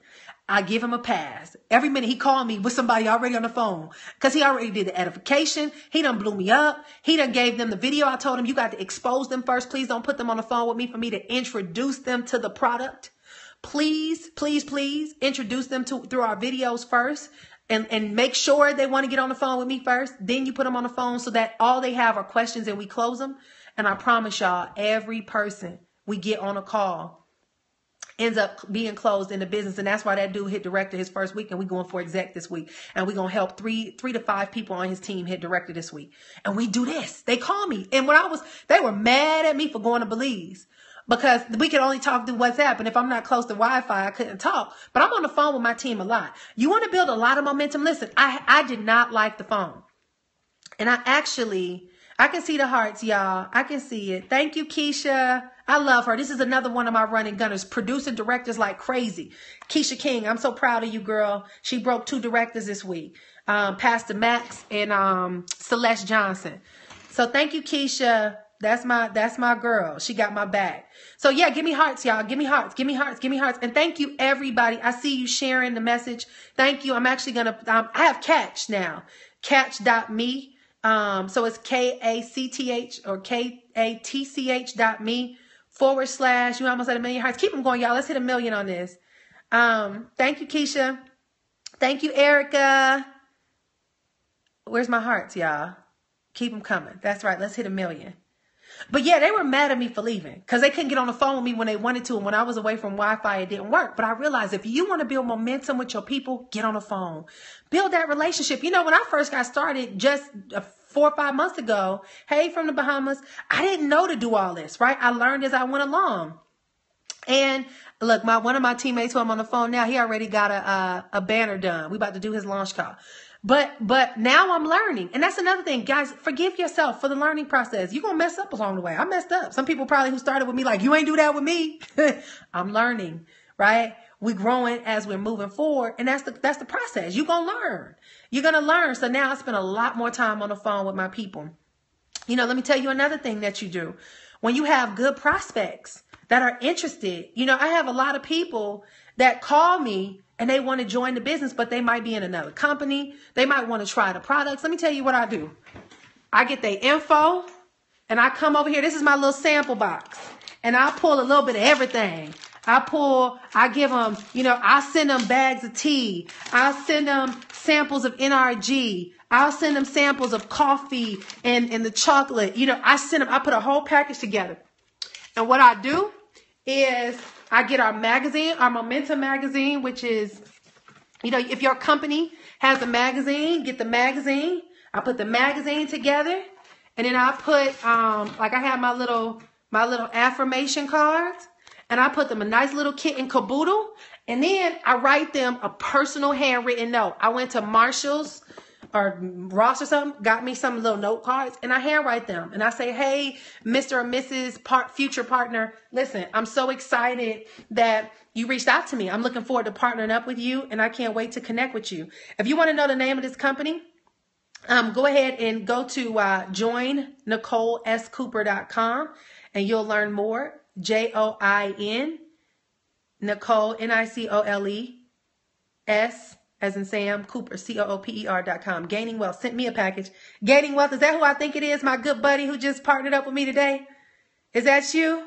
I give him a pass. Every minute he called me with somebody already on the phone because he already did the edification. He done blew me up. He done gave them the video. I told him, you got to expose them first. Please don't put them on the phone with me for me to introduce them to the product. Please, please, please introduce them through our videos first and make sure they want to get on the phone with me first. Then you put them on the phone so that all they have are questions and we close them. And I promise y'all, every person we get on a call ends up being closed in the business. And that's why that dude hit director his first week. And we going for exec this week. And we're going to help three to five people on his team hit director this week. And we do this. They call me. And they were mad at me for going to Belize because we could only talk through WhatsApp. And if I'm not close to Wi-Fi, I couldn't talk. But I'm on the phone with my team a lot. You want to build a lot of momentum? Listen, I did not like the phone. And I can see the hearts, y'all. I can see it. Thank you, Keisha. I love her. This is another one of my running gunners, producing directors like crazy. Keisha King, I'm so proud of you, girl. She broke 2 directors this week, Pastor Max and Celeste Johnson. So thank you, Keisha. That's my girl. She got my back. So yeah, give me hearts, y'all. Give me hearts. Give me hearts. Give me hearts. And thank you, everybody. I see you sharing the message. Thank you. I'm actually gonna. I have Catch now. Catch.me. So it's KACTH or KATCH.me/. You almost had 1 million hearts. Keep them going, y'all. Let's hit 1 million on this. Thank you, Keisha. Thank you, Erica. Where's my hearts, y'all? Keep them coming. That's right. Let's hit 1 million. But yeah, they were mad at me for leaving because they couldn't get on the phone with me when they wanted to. And when I was away from Wi-Fi, it didn't work. But I realized if you want to build momentum with your people, get on the phone. Build that relationship. You know, when I first got started, just 4 or 5 months ago. Hey, from the Bahamas. I didn't know to do all this, right? I learned as I went along. And look, one of my teammates who I'm on the phone now, he already got a banner done. We about to do his launch call. But now I'm learning. And that's another thing, guys, forgive yourself for the learning process. You're going to mess up along the way. I messed up. Some people probably who started with me like, you ain't do that with me. I'm learning, right? We're growing as we're moving forward. And that's the process. You're going to learn. You're going to learn. So now I spend a lot more time on the phone with my people. You know, let me tell you another thing that you do. When you have good prospects that are interested, you know, I have a lot of people that call me and they want to join the business, but they might be in another company. They might want to try the products. Let me tell you what I do. I get their info and I come over here. This is my little sample box. And I pull a little bit of everything. I give them, you know, I send them bags of tea. I'll send them samples of NRG. I'll send them samples of coffee and the chocolate. You know, I put a whole package together. And what I do is I get our magazine, our Momentum magazine, which is, you know, if your company has a magazine, get the magazine. I put the magazine together, and then I put, like I have my little affirmation cards, and I put them a nice little kit and caboodle, and then I write them a personal handwritten note. I went to Marshall's or Ross or something, got me some little note cards, and I handwrite them. And I say, hey, Mr. or Mrs. Future partner, listen, I'm so excited that you reached out to me. I'm looking forward to partnering up with you, and I can't wait to connect with you. If you want to know the name of this company, go ahead and go to joinNicoleSCooper.com, and you'll learn more. JOIN, Nicole, NICOLES, as in Sam, Cooper, COOPER.com. Gaining Wealth sent me a package. Gaining Wealth, is that who I think it is? My good buddy who just partnered up with me today? Is that you?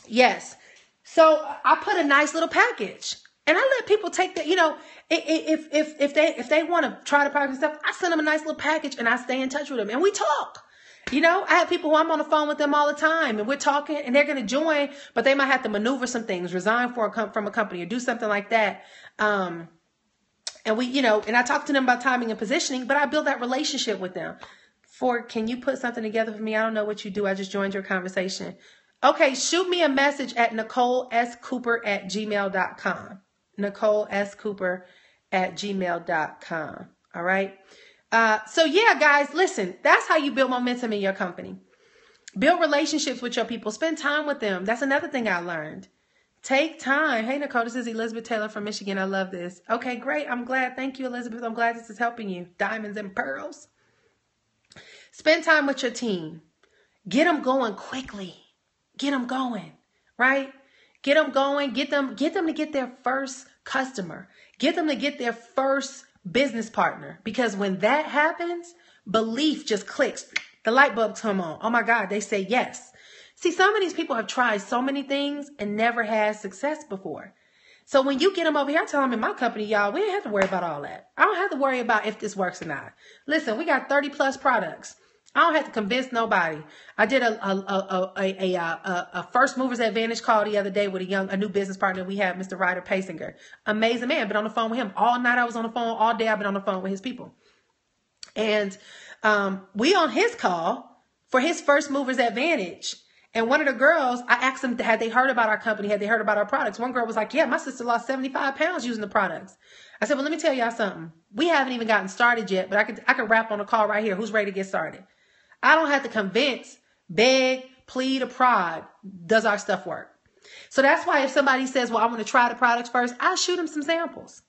Yes. So I put a nice little package, and I let people take that. You know, if they want to try the product and stuff, I send them a nice little package, and I stay in touch with them, and we talk. You know, I have people who I'm on the phone with them all the time, and we're talking, and they're going to join, but they might have to maneuver some things, resign from a company or do something like that. And we, you know, and I talk to them about timing and positioning, but I build that relationship with them. Can you put something together for me? I don't know what you do. I just joined your conversation. Okay, shoot me a message at NicoleSCooper@gmail.com. NicoleSCooper@gmail.com. All right. So yeah, guys, listen, that's how you build momentum in your company. Build relationships with your people. Spend time with them. That's another thing I learned. Take time. Hey, Nicole, this is Elizabeth Taylor from Michigan. I love this. Okay, great. I'm glad. Thank you, Elizabeth. I'm glad this is helping you. Diamonds and pearls. Spend time with your team. Get them going quickly. Get them going, right? Get them going. Get them to get their first customer. Get them to get their first business partner, because when that happens, belief just clicks. The light bulbs come on. Oh my God, they say yes. See, some of these people have tried so many things and never had success before. So when you get them over here, I tell them in my company, y'all, we don't have to worry about all that. I don't have to worry about if this works or not. Listen, we got 30 plus products. I don't have to convince nobody. I did a first movers advantage call the other day with a new business partner we have, Mr. Ryder Pasinger. Amazing man. Been on the phone with him all night. I was on the phone all day. I've been on the phone with his people. And we on his call for his first movers advantage. And one of the girls, I asked them, had they heard about our company? Had they heard about our products? One girl was like, yeah, my sister lost 75 pounds using the products. I said, well, let me tell y'all something. We haven't even gotten started yet, but I could wrap on a call right here. Who's ready to get started? I don't have to convince, beg, plead, or prod. Does our stuff work? So that's why if somebody says, well, I want to try the products first, I'll shoot them some samples.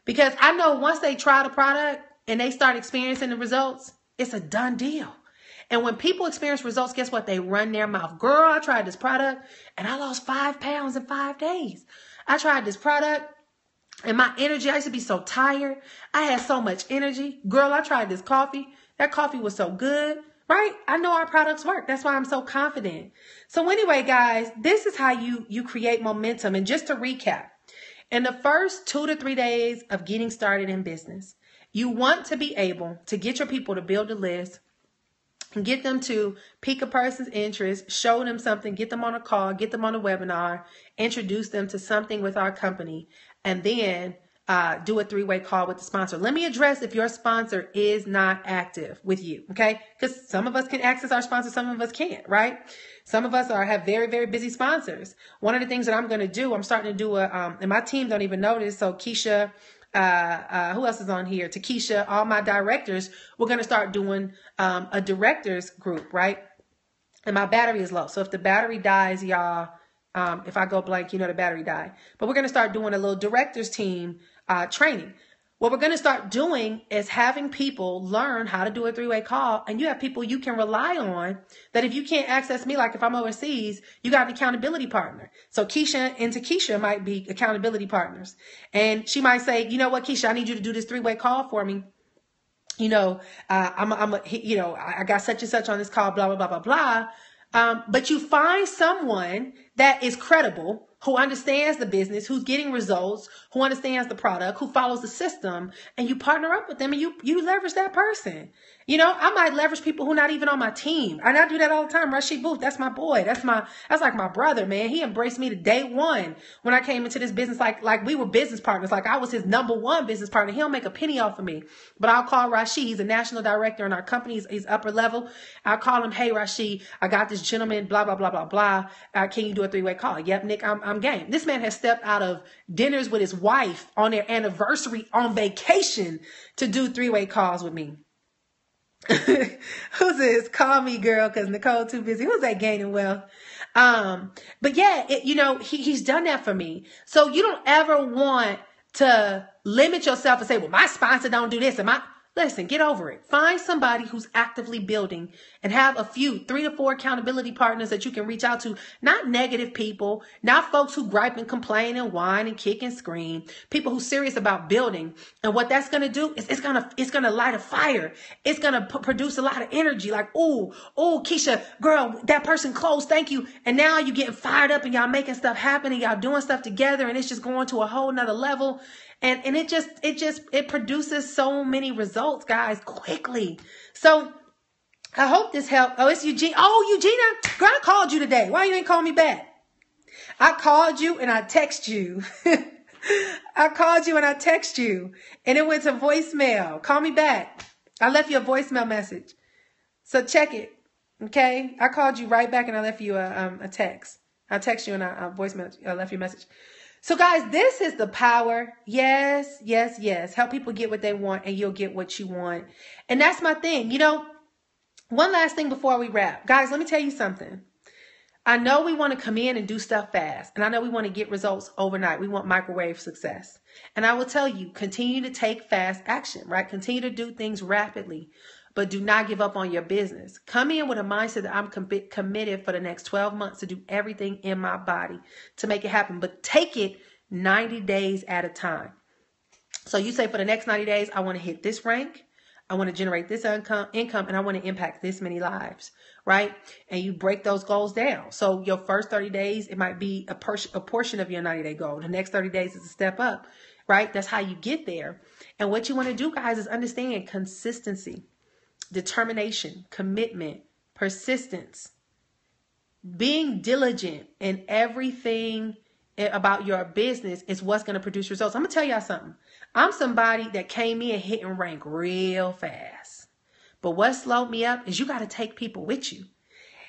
Because I know once they try the product and they start experiencing the results, it's a done deal. And when people experience results, guess what? They run their mouth. Girl, I tried this product and I lost 5 pounds in 5 days. I tried this product and my energy, I used to be so tired. I had so much energy. Girl, I tried this coffee. That coffee was so good. Right? I know our products work. That's why I'm so confident. So anyway, guys, this is how you create momentum. And just to recap, in the first 2 to 3 days of getting started in business, you want to be able to get your people to build a list and get them to pique a person's interest, show them something, get them on a call, get them on a webinar, introduce them to something with our company, and then do a three-way call with the sponsor. Let me address if your sponsor is not active with you, okay? Because some of us can access our sponsors, some of us can't, right? Some of us have very, very busy sponsors. One of the things that I'm going to do, I'm starting to do and my team don't even know this. So Keisha, who else is on here? Takesha, all my directors, we're going to start doing a directors group, right? And my battery is low. So if the battery dies, y'all, if I go blank, the battery died. But we're going to start doing a little directors team training. What we're going to start doing is having people learn how to do a three-way call. And you have people you can rely on that if you can't access me, like if I'm overseas, you got an accountability partner. So Keisha and Takesha might be accountability partners. And she might say, you know what, Keisha, I need you to do this three-way call for me. I got such and such on this call, blah, blah, blah, blah, blah. But you find someone that is credible, who understands the business, who's getting results, who understands the product, who follows the system, and you partner up with them and you leverage that person. I might leverage people who are not even on my team. And I do that all the time. Rashid Booth, that's my boy. That's like my brother, man. He embraced me to day one when I came into this business. Like we were business partners. Like I was his number one business partner. He don't make a penny off of me. But I'll call Rashid. He's a national director in our company. He's upper level. I'll call him, hey, Rashid, I got this gentleman, blah, blah, blah, blah, blah. Can you do a three-way call? Yep, Nick, I'm game. This man has stepped out of dinners with his wife on their anniversary on vacation to do three-way calls with me. Who's this? Call me, girl, because Nicole too busy. Who's that gaining wealth? But yeah, he's done that for me. So you don't ever want to limit yourself and say, well, my sponsor don't do this. Listen, get over it. Find somebody who's actively building and have a few 3 to 4 accountability partners that you can reach out to. Not negative people, not folks who gripe and complain and whine and kick and scream. People who serious about building. And what that's going to do is it's going to light a fire. It's going to produce a lot of energy. Like, oh, Keisha, girl, that person closed. Thank you. And now you're getting fired up and y'all making stuff happen and y'all doing stuff together and it's just going to a whole nother level. And it produces so many results, guys, quickly. So I hope this helped. Oh, it's Eugene. Oh, Eugenia, girl, I called you today. Why you ain't call me back? I called you and I text you. I called you and I text you and it went to voicemail. Call me back. I left you a voicemail message. So check it. Okay. I called you right back and I left you a text. I text you and I left you a message. So guys, this is the power. Yes, yes, yes. Help people get what they want and you'll get what you want. And that's my thing. One last thing before we wrap. Guys, let me tell you something. I know we want to come in and do stuff fast. And I know we want to get results overnight. We want microwave success. And I will tell you, continue to take fast action, right? Continue to do things rapidly. But do not give up on your business. Come in with a mindset that I'm committed for the next 12 months to do everything in my body to make it happen. But take it 90 days at a time. So you say for the next 90 days, I want to hit this rank. I want to generate this income, and I want to impact this many lives, right? And you break those goals down. So your first 30 days, it might be a portion of your 90-day goal. The next 30 days is a step up, right? That's how you get there. And what you want to do, guys, is understand consistency. Determination, commitment, persistence, being diligent in everything about your business is what's going to produce results. I'm going to tell y'all something. I'm somebody that came in hitting rank real fast. But what slowed me up is you got to take people with you.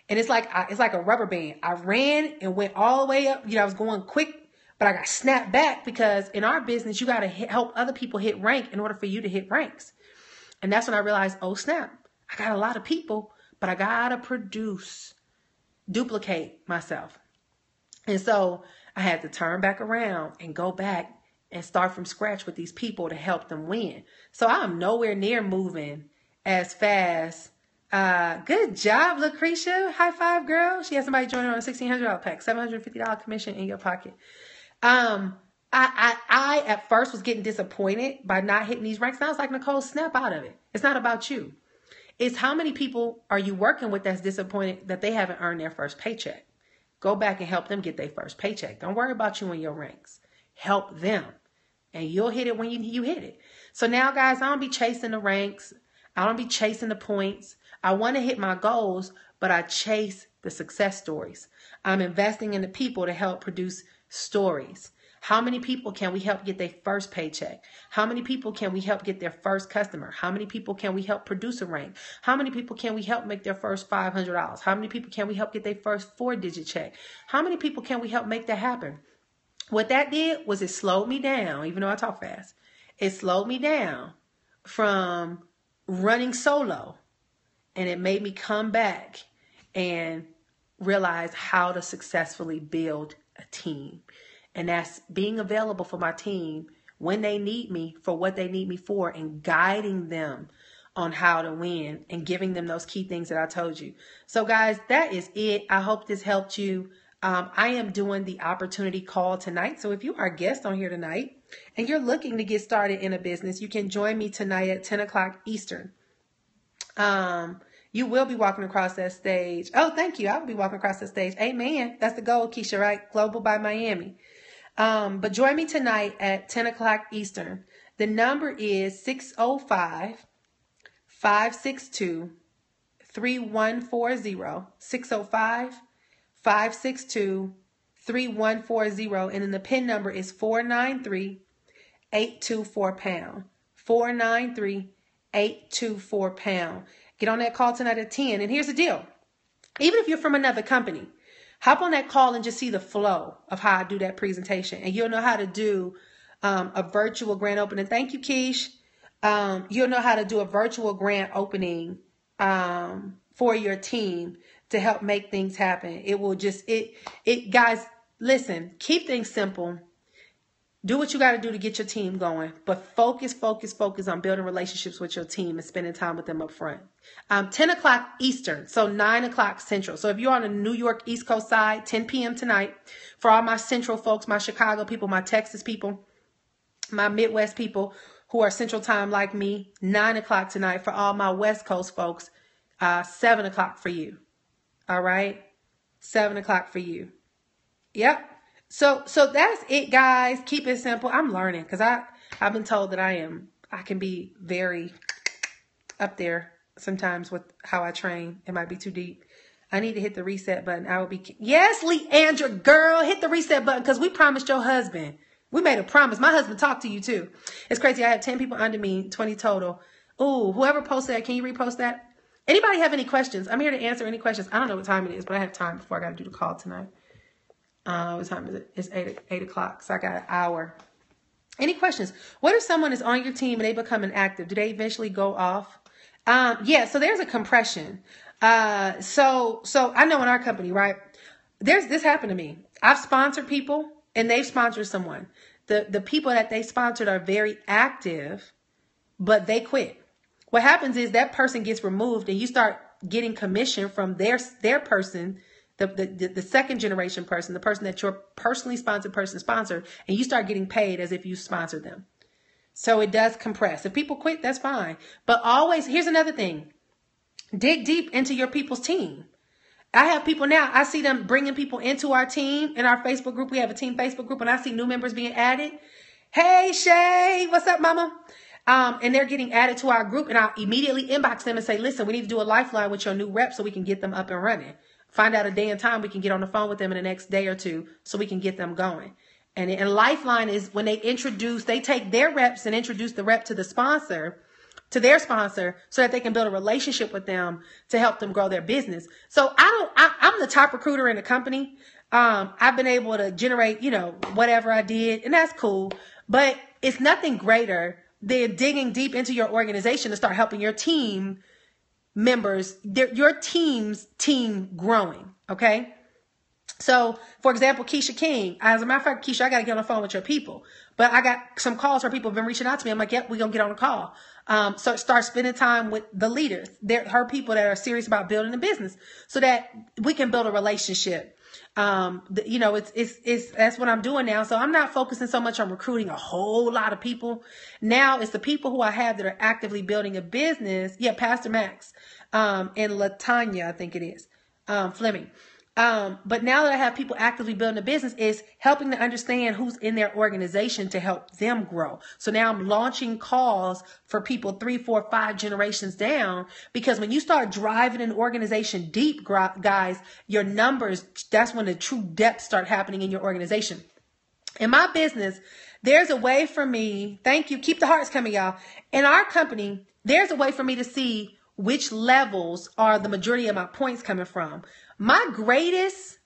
And it's like a rubber band. I ran and went all the way up. I was going quick, but I got snapped back because in our business, you got to help other people hit rank in order for you to hit ranks. And that's when I realized, oh, snap, I got a lot of people, but I got to duplicate myself. And so I had to turn back around and go back and start from scratch with these people to help them win. So I'm nowhere near moving as fast. Good job, Lucretia. High five, girl. She has somebody join her on a $1,600 pack, $750 commission in your pocket. I at first was getting disappointed by not hitting these ranks. And I was like, Nicole, snap out of it. It's not about you. It's how many people are you working with that's disappointed that they haven't earned their first paycheck. Go back and help them get their first paycheck. Don't worry about you and your ranks. Help them. And you'll hit it when you hit it. So now, guys, I don't be chasing the ranks. I don't be chasing the points. I want to hit my goals, but I chase the success stories. I'm investing in the people to help produce stories. How many people can we help get their first paycheck? How many people can we help get their first customer? How many people can we help produce a rank? How many people can we help make their first $500? How many people can we help get their first 4-digit check? How many people can we help make that happen? What that did was it slowed me down, even though I talk fast. It slowed me down from running solo, and it made me come back and realize how to successfully build a team. And that's being available for my team when they need me for what they need me for, and guiding them on how to win and giving them those key things that I told you. So guys, that is it. I hope this helped you. I am doing the opportunity call tonight. So if you are a guest on here tonight and you're looking to get started in a business, you can join me tonight at 10 o'clock Eastern. You will be walking across that stage. Oh, thank you. I will be walking across that stage. Amen. That's the goal, Keisha, right? Global by Miami. But join me tonight at 10 o'clock Eastern. The number is 605-562-3140. 605-562-3140. And then the PIN number is 493-824-pound. 493-824-pound. Get on that call tonight at 10. And here's the deal. Even if you're from another company, hop on that call and just see the flow of how I do that presentation. And you'll know how to do a virtual grand opening. Thank you, Keish. You'll know how to do a virtual grand opening for your team to help make things happen. It will just, guys, listen, keep things simple. Do what you got to do to get your team going, but focus on building relationships with your team and spending time with them up front. 10 o'clock Eastern, so 9 o'clock Central. So if you're on the New York East Coast side, 10 p.m. tonight. For all my Central folks, my Chicago people, my Texas people, my Midwest people who are Central time like me, 9 o'clock tonight. For all my West Coast folks, 7 o'clock for you. All right? 7 o'clock for you. Yep. So that's it, guys. Keep it simple. I'm learning because I've been told that I can be very up there sometimes with how I train. It might be too deep. I need to hit the reset button. I will be, yes, Leandra, girl, hit the reset button because we promised your husband. We made a promise. My husband talked to you too. It's crazy. I have 10 people under me, 20 total. Ooh, whoever posted that, can you repost that? Anybody have any questions? I'm here to answer any questions. I don't know what time it is, but I have time before I got to do the call tonight. What time is it? It's 8 o'clock, so I got an hour. Any questions? What if someone is on your team and they become inactive? Do they eventually go off? Yeah, so there's a compression. So I know in our company, right? This happened to me. I've sponsored people and they've sponsored someone. The people that they sponsored are very active, but they quit. What happens is that person gets removed and you start getting commission from their person, the second generation person, the person that your personally sponsored person sponsored, and you start getting paid as if you sponsored them. So it does compress. If people quit, that's fine. But always, here's another thing. Dig deep into your people's team. I have people now, I see them bringing people into our team. In our Facebook group, we have a team Facebook group, and I see new members being added. Hey, Shay, what's up, mama? And they're getting added to our group, and I'll immediately inbox them and say, listen, we need to do a lifeline with your new rep so we can get them up and running. Find out a day and time we can get on the phone with them in the next day or two so we can get them going. And Lifeline is when they take their reps and introduce the rep to the sponsor, to their sponsor, so that they can build a relationship with them to help them grow their business. So I'm the top recruiter in the company. I've been able to generate, whatever I did, and that's cool. But it's nothing greater than digging deep into your organization to start helping your team members, your team's team growing. Okay. So, for example, Keisha King, as a matter of fact, Keisha, I got to get on the phone with your people, but I got some calls where people have been reaching out to me. I'm like, yep, we're going to get on a call. So start spending time with the leaders, her people that are serious about building a business so that we can build a relationship. That's what I'm doing now. So I'm not focusing so much on recruiting a whole lot of people. Now it's the people who I have that are actively building a business. Yeah, Pastor Max, and Latanya, I think it is, Fleming. But now that I have people actively building a business, is helping to understand who's in their organization to help them grow. So now I'm launching calls for people 3, 4, 5 generations down, because when you start driving an organization deep, guys, your numbers, that's when the true depth start happening in your organization. In my business, there's a way for me, thank you, keep the hearts coming, y'all. In our company, there's a way for me to see which levels are the majority of my points coming from. My greatest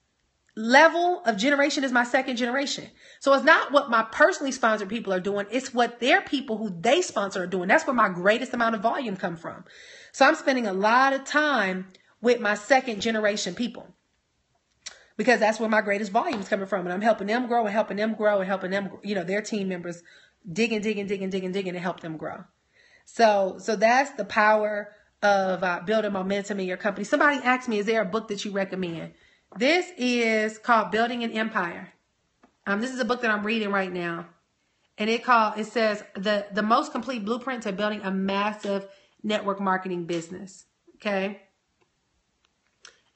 level of generation is my second generation. So it's not what my personally sponsored people are doing. It's what their people who they sponsor are doing. That's where my greatest amount of volume come from. So I'm spending a lot of time with my second generation people, because that's where my greatest volume is coming from. And I'm helping them grow and helping them grow and helping them, their team members dig and help them grow. So that's the power of building momentum in your company. Somebody asked me, is there a book that you recommend? This is called Building an Empire. This is a book that I'm reading right now. And it says the most complete blueprint to building a massive network marketing business. Okay.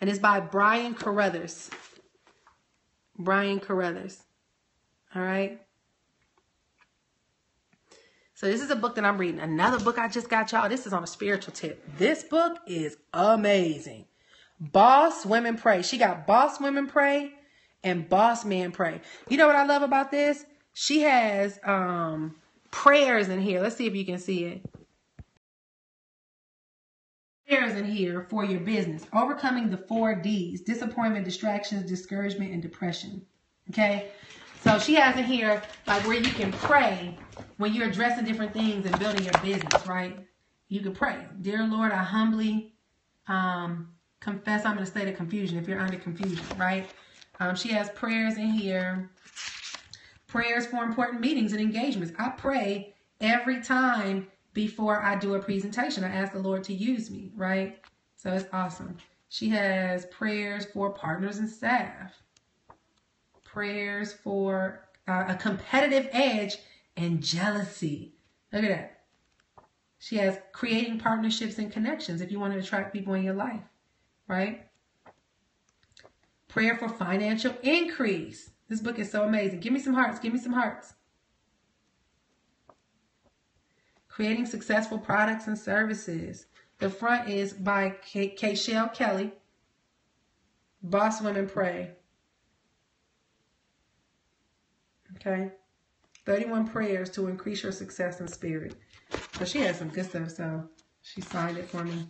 And it's by Brian Carruthers. Brian Carruthers. All right. So this is a book that I'm reading. Another book I just got, y'all. This is on a spiritual tip. This book is amazing. Boss Women Pray. She got Boss Women Pray and Boss Men Pray. You know what I love about this? She has prayers in here. Let's see if you can see it. Prayers in here for your business. Overcoming the 4 Ds: disappointment, distractions, discouragement, and depression. Okay? So she has in here like where you can pray when you're addressing different things and building your business, right? You can pray. Dear Lord, I humbly confess I'm in a state of confusion, if you're under confusion, right? She has prayers in here. Prayers for important meetings and engagements. I pray every time before I do a presentation. I ask the Lord to use me, right? So it's awesome. She has prayers for partners and staff. Prayers for a competitive edge and jealousy. Look at that. She has creating partnerships and connections if you want to attract people in your life, right? Prayer for financial increase. This book is so amazing. Give me some hearts. Give me some hearts. Creating successful products and services. The front is by Kayshell Kelly. Boss Women Pray. Okay. 31 prayers to increase your success and spirit. So she has some good stuff. So she signed it for me.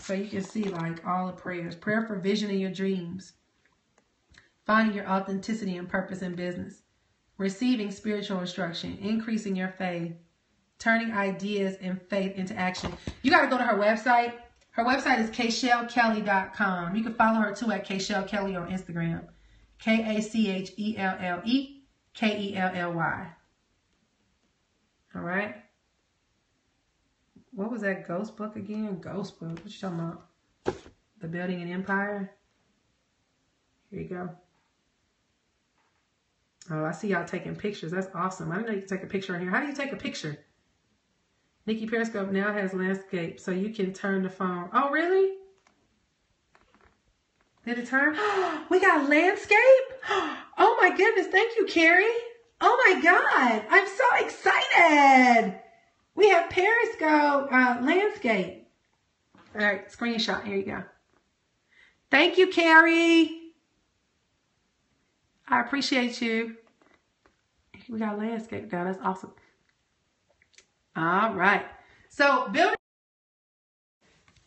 So you can see like all the prayers. Prayer for vision in your dreams. Finding your authenticity and purpose in business. Receiving spiritual instruction. Increasing your faith. Turning ideas and faith into action. You got to go to her website. Her website is kayshellkelly.com. You can follow her too at Kayshell Kelly on Instagram. KACHELLEKELLY. All right. What was that ghost book again? Ghost book. What you talking about? The Building an Empire. Here you go. Oh, I see y'all taking pictures. That's awesome. I didn't know you could take a picture on here. How do you take a picture? Nikki, Periscope now has landscape, so you can turn the phone. Oh, really? Did it turn? We got landscape? Oh my goodness. Thank you, Carrie. Oh my God. I'm so excited. We have Periscope landscape. All right, screenshot. Here you go. Thank you, Carrie. I appreciate you. We got landscape now. That's awesome. All right. So building.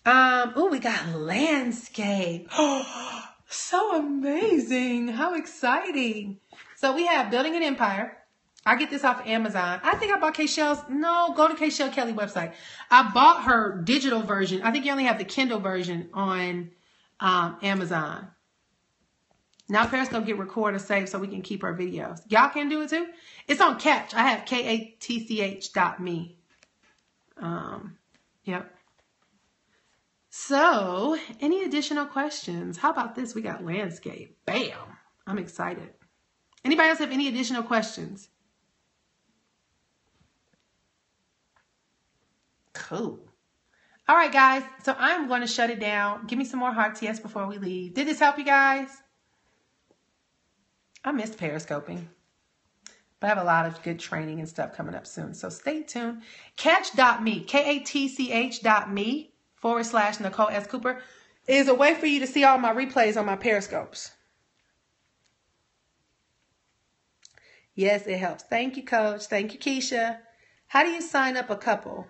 Oh, we got landscape. Oh, so amazing. How exciting. So we have Building an Empire. I get this off of Amazon. I think I bought Kayshell's. No, go to Kayshell Kelly website. I bought her digital version. I think you only have the Kindle version on Amazon. Now Periscope get record or save so we can keep our videos. Y'all can do it too. It's on Catch. I have KATCH.me. Yep. So, any additional questions? How about this? We got landscape. Bam. I'm excited. Anybody else have any additional questions? Cool. All right, guys. So I'm going to shut it down. Give me some more hearts, yes, before we leave. Did this help you guys? I missed Periscoping. But I have a lot of good training and stuff coming up soon. So stay tuned. Catch.me, KATCH.me/Nicole S. Cooper is a way for you to see all my replays on my Periscopes. Yes, it helps. Thank you, Coach. Thank you, Keisha. How do you sign up a couple?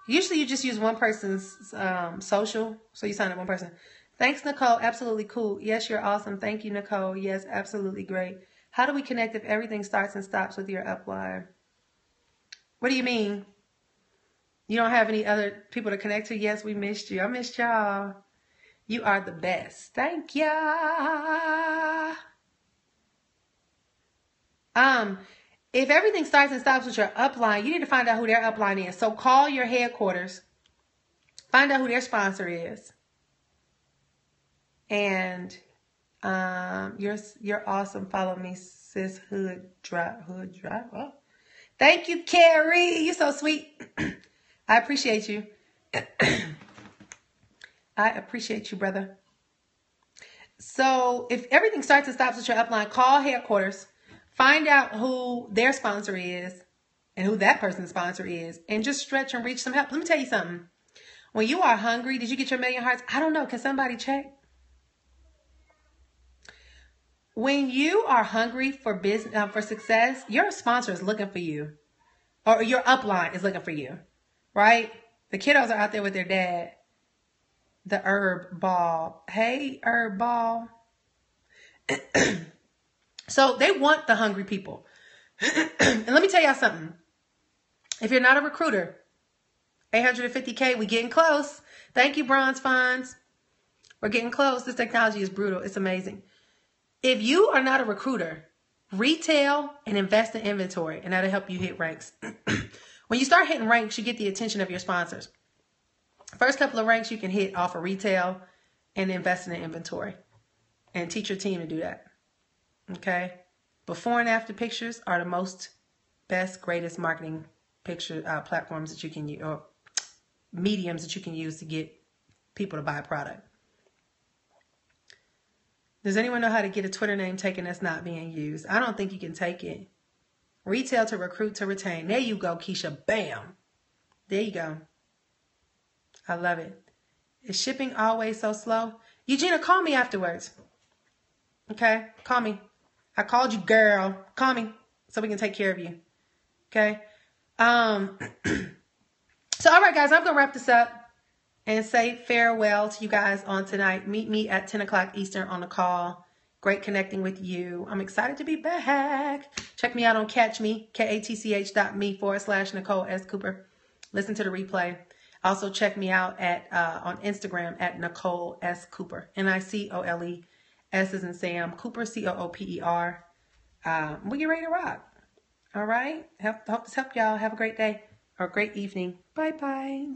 Usually you just use one person's social. So you sign up one person. Thanks, Nicole. Absolutely cool. Yes, you're awesome. Thank you, Nicole. Yes, absolutely great. How do we connect if everything starts and stops with your upline? What do you mean? You don't have any other people to connect to? Yes, we missed you. I missed y'all. You are the best. Thank ya. If everything starts and stops with your upline, you need to find out who their upline is. So call your headquarters. Find out who their sponsor is. And you're awesome. Follow me, sis. Hood drive. Oh. Thank you, Carrie. You're so sweet. I appreciate you. I appreciate you, brother. So if everything starts and stops with your upline, call headquarters. Find out who their sponsor is and who that person's sponsor is, and just stretch and reach some help. Let me tell you something. When you are hungry, did you get your million hearts? I don't know. Can somebody check? When you are hungry for business, for success, your sponsor is looking for you, or your upline is looking for you, right? The kiddos are out there with their dad. The herb ball. Hey, herb ball. So they want the hungry people. And let me tell y'all something. If you're not a recruiter, 850K, we getting close. Thank you, Bronze Funds. We're getting close. This technology is brutal. It's amazing. If you are not a recruiter, retail and invest in inventory, and that'll help you hit ranks. When you start hitting ranks, you get the attention of your sponsors. First couple of ranks you can hit off of retail and investing in inventory, and teach your team to do that. Okay? Before and after pictures are the most best, greatest marketing picture platforms that you can use, or mediums that you can use to get people to buy a product. Does anyone know how to get a Twitter name taken that's not being used? I don't think you can take it. Retail to recruit to retain. There you go, Keisha. Bam. There you go. I love it. Is shipping always so slow? Eugenia, call me afterwards. Okay? Call me. I called you, girl. Call me so we can take care of you. Okay? So, all right, guys, I'm going to wrap this up and say farewell to you guys on tonight. Meet me at 10 o'clock Eastern on the call. Great connecting with you. I'm excited to be back. Check me out on Catch Me, katch.me/Nicole S. Cooper. Listen to the replay. Also, check me out at on Instagram at Nicole S. Cooper. NICOLE, S as in Sam, Cooper, COOPER. We get ready to rock. All right? Hope this helped y'all. Have a great day or a great evening. Bye-bye.